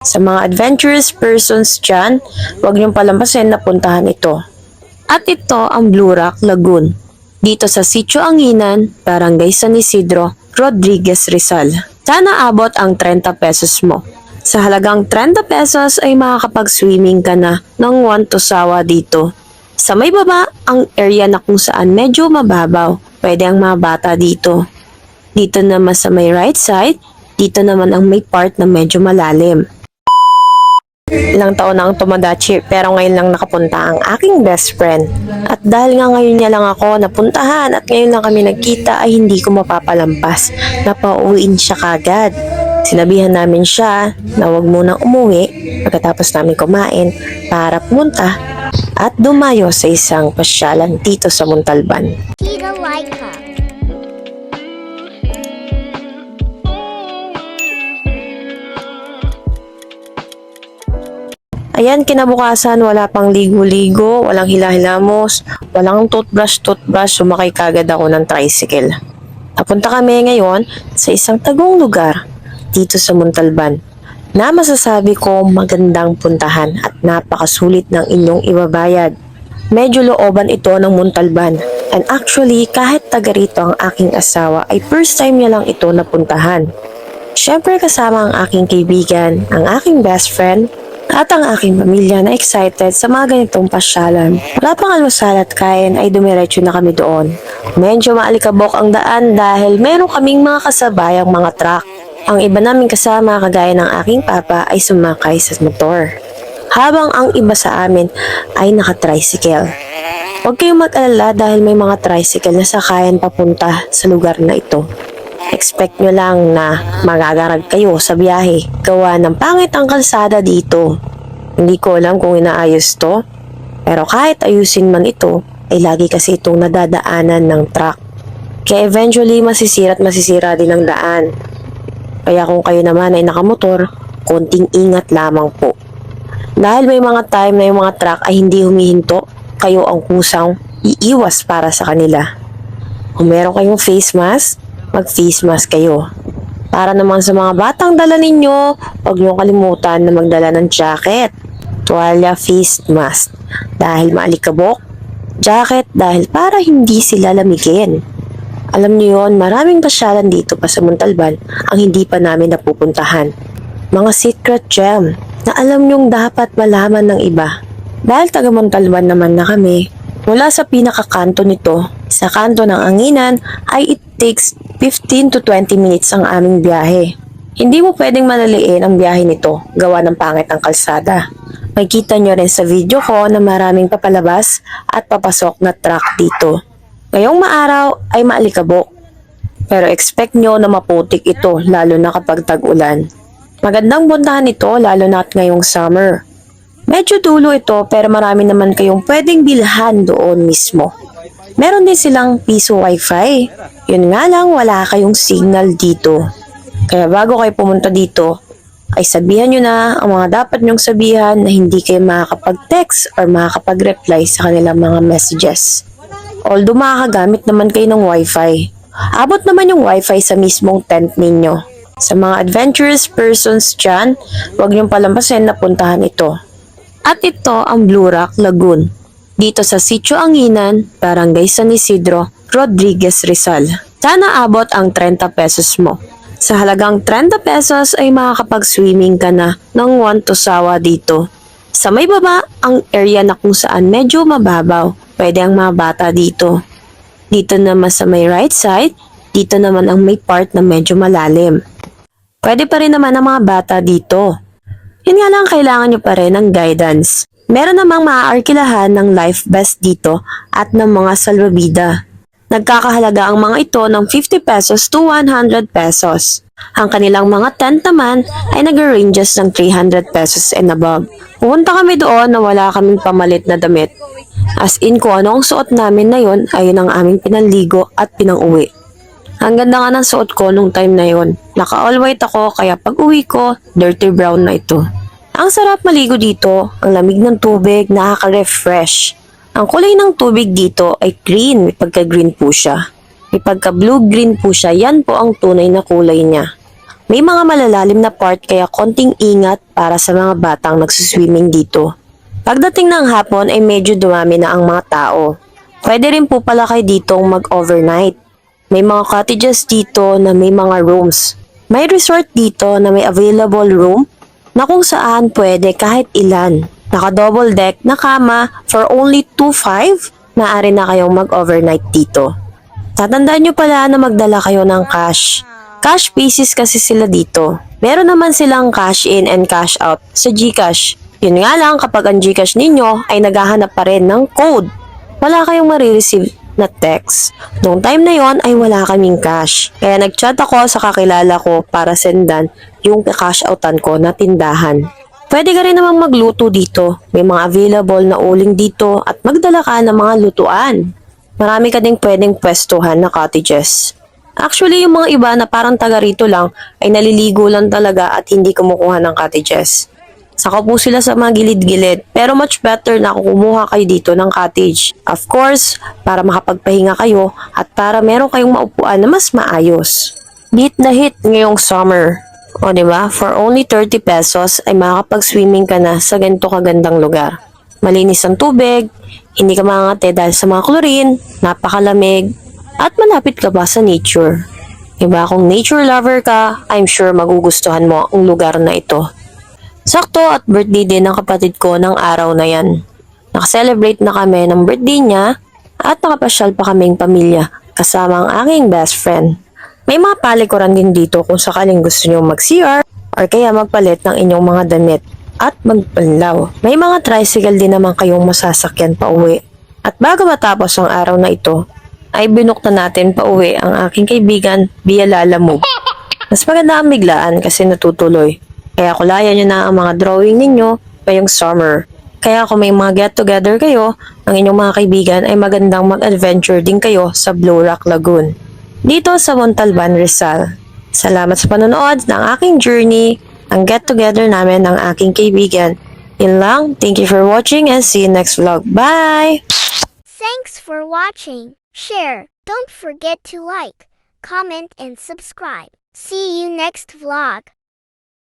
Sa mga adventurous persons dyan, huwag niyong palampasin na puntahan ito. At ito ang Blue Rock Lagoon, dito sa Sitio Anginan, Barangay San Isidro, Rodriguez, Rizal. Sana abot ang 30 pesos mo. Sa halagang 30 pesos ay makakapag-swimming ka na ng 1 to sawa dito. Sa may baba, ang area na kung saan medyo mababaw, pwede ang mga bata dito. Dito naman sa may right side, dito naman ang may part na medyo malalim. Ilang taon na ang tumadachi pero ngayon lang nakapunta ang aking best friend. At dahil nga ngayon niya lang ako napuntahan at ngayon lang kami nagkita ay hindi ko mapapalampas. Napauwiin siya kagad. Sinabihan namin siya na huwag munang umuwi pagkatapos namin kumain para pumunta at dumayo sa isang pasyalan dito sa Montalban. Ayan, kinabukasan, wala pang ligo-ligo, walang hila-hilamos, walang toothbrush, sumakay kagad ako ng tricycle. Napunta kami ngayon sa isang tagong lugar dito sa Montalban na masasabi ko magandang puntahan at napakasulit ng inyong ibabayad. Medyo looban ito ng Montalban and actually kahit taga rito ang aking asawa ay first time niya lang ito napuntahan. Siyempre kasama ang aking kaibigan, ang aking best friend, at ang aking pamilya na excited sa mga ganitong pasyalan. Wala pang almusal at kain ay dumiretso na kami doon. Medyo maalikabok ang daan dahil meron kaming mga kasabayang mga truck. Ang iba naming kasama kagaya ng aking papa ay sumakay sa motor. Habang ang iba sa amin ay naka-tricycle. Huwag kayong mag-alala dahil may mga tricycle na sakayan papunta sa lugar na ito. Expect nyo lang na magagarag kayo sa biyahe. Gawa ng pangit ang kalsada dito. Hindi ko alam kung inaayos to. Pero kahit ayusin man ito, ay lagi kasi itong nadadaanan ng truck. Kaya eventually masisira at masisira din ang daan. Kaya kung kayo naman ay nakamotor, konting ingat lamang po. Dahil may mga time na yung mga truck ay hindi humihinto, kayo ang kusang iiwas para sa kanila. Kung meron kayong face mask, mag-face mask kayo. Para naman sa mga batang dala ninyo, huwag niyo kalimutan na magdala ng jacket, tuwalya, face mask. Dahil maalikabok, jacket dahil para hindi sila lamigin. Alam niyo yon, maraming pasyalan dito pa sa Montalban ang hindi pa namin napupuntahan. Mga secret gem na alam niyong dapat malaman ng iba. Dahil taga Montalban naman na kami, mula sa pinakakanto nito, sa kanto ng Anginan ay it takes 15 to 20 minutes ang aming biyahe. Hindi mo pwedeng malaliin ang biyahe nito, gawa ng pangit ang kalsada. Makikita nyo rin sa video ko na maraming papalabas at papasok na truck dito. Ngayong maaraw ay maalikabok. Pero expect nyo na maputik ito lalo na kapag tag-ulan. Magandang puntahan ito lalo na at ngayong summer. Medyo dulo ito pero marami naman kayong pwedeng bilhan doon mismo. Meron din silang piso wifi. Yun nga lang wala kayong signal dito. Kaya bago kayo pumunta dito, ay sabihan nyo na ang mga dapat nyong sabihan na hindi kayo makakapag-text or makakapag-reply sa kanilang mga messages. Although makakagamit naman kayo ng wifi. Abot naman yung wifi sa mismong tent ninyo. Sa mga adventurous persons dyan, huwag nyong palampasin na puntahan ito. At ito ang Blue Rock Lagoon, dito sa Sitio Anginan, Barangay San Isidro, Rodriguez, Rizal. Sana abot ang 30 pesos mo. Sa halagang 30 pesos ay makakapag-swimming ka na ng 1 to sawa dito. Sa may baba, ang area na kung saan medyo mababaw, pwede ang mga bata dito. Dito naman sa may right side, dito naman ang may part na medyo malalim. Pwede pa rin naman ang mga bata dito. Yun nga lang, kailangan nyo pa rin ng guidance. Meron namang maaarkilahan ng life vest dito at ng mga salvavida. Nagkakahalaga ang mga ito ng 50 pesos to 100 pesos. Ang kanilang mga tent naman ay nag-ranges ng 300 pesos and above. Pumunta kami doon na wala kaming pamalit na damit. As in kung ano ang suot namin na yon ay yun ang aming pinanligo at pinang-uwi. Ang ganda nga ng suot ko nung time na yon. Naka-all white ako kaya pag uwi ko, dirty brown na ito. Ang sarap maligo dito, ang lamig ng tubig, nakaka-refresh. Ang kulay ng tubig dito ay green, may pagka-green po siya. May pagka-blue-green po siya, yan po ang tunay na kulay niya. May mga malalalim na part kaya konting ingat para sa mga batang nagsuswimming dito. Pagdating ng hapon ay medyo dumami na ang mga tao. Pwede rin po pala kayo ditong mag-overnight. May mga cottages dito na may mga rooms. May resort dito na may available room na kung saan pwede kahit ilan. Naka-double deck na kama for only 2,500, maaari na kayong mag-overnight dito. Tatandaan nyo pala na magdala kayo ng cash. Cash pieces kasi sila dito. Meron naman silang cash in and cash out sa GCash. Yun nga lang kapag ang GCash ninyo ay naghahanap pa rin ng code. Wala kayong marireceive na text. Noong time na yon ay wala kaming cash. Kaya nagchat ako sa kakilala ko para sendan yung cash outan ko na tindahan. Pwede ka rin namang magluto dito. May mga available na uling dito at magdala ka ng mga lutuan. Marami ka ding pwedeng pwestuhan na cottages. Actually, yung mga iba na parang taga rito lang ay naliligo lang talaga at hindi kumukuha ng cottages. Saka po sila sa mga gilid-gilid, pero much better na kung kumuha kayo dito ng cottage. Of course, para makapagpahinga kayo at para meron kayong maupuan na mas maayos. Hit na hit ngayong summer. O diba, for only 30 pesos ay makakapag-swimming ka na sa ganito kagandang lugar. Malinis ang tubig, hindi ka mangangate dahil sa mga chlorine, napakalamig, at malapit ka ba sa nature. Diba, kung nature lover ka, I'm sure magugustuhan mo ang lugar na ito. Sakto at birthday din ng kapatid ko ng araw na yan. Nakaselebrate na kami ng birthday niya at nakapasyal pa kaming pamilya kasama ang aking best friend. May mga palikuran din dito kung sakaling gusto nyo mag-CR or kaya magpalit ng inyong mga damit at magpanlaw. May mga tricycle din naman kayong masasakyan pa uwi. At bago matapos ang araw na ito, ay binukta natin pa uwi ang aking kaibigan via Lalamove. Mas maganda ang biglaan kasi natutuloy. Kaya kulayan nyo na ang mga drawing ninyo ngayong summer. Kaya kung may mga get-together kayo, ang inyong mga kaibigan ay magandang mag-adventure din kayo sa Blue Rock Lagoon. Dito sa Montalban, Rizal. Salamat sa panonood ng aking journey, ang get-together namin ng aking kaibigan. Yun lang, thank you for watching and see you next vlog. Bye! Thanks for watching. Share. Don't forget to like, comment and subscribe. See you next vlog.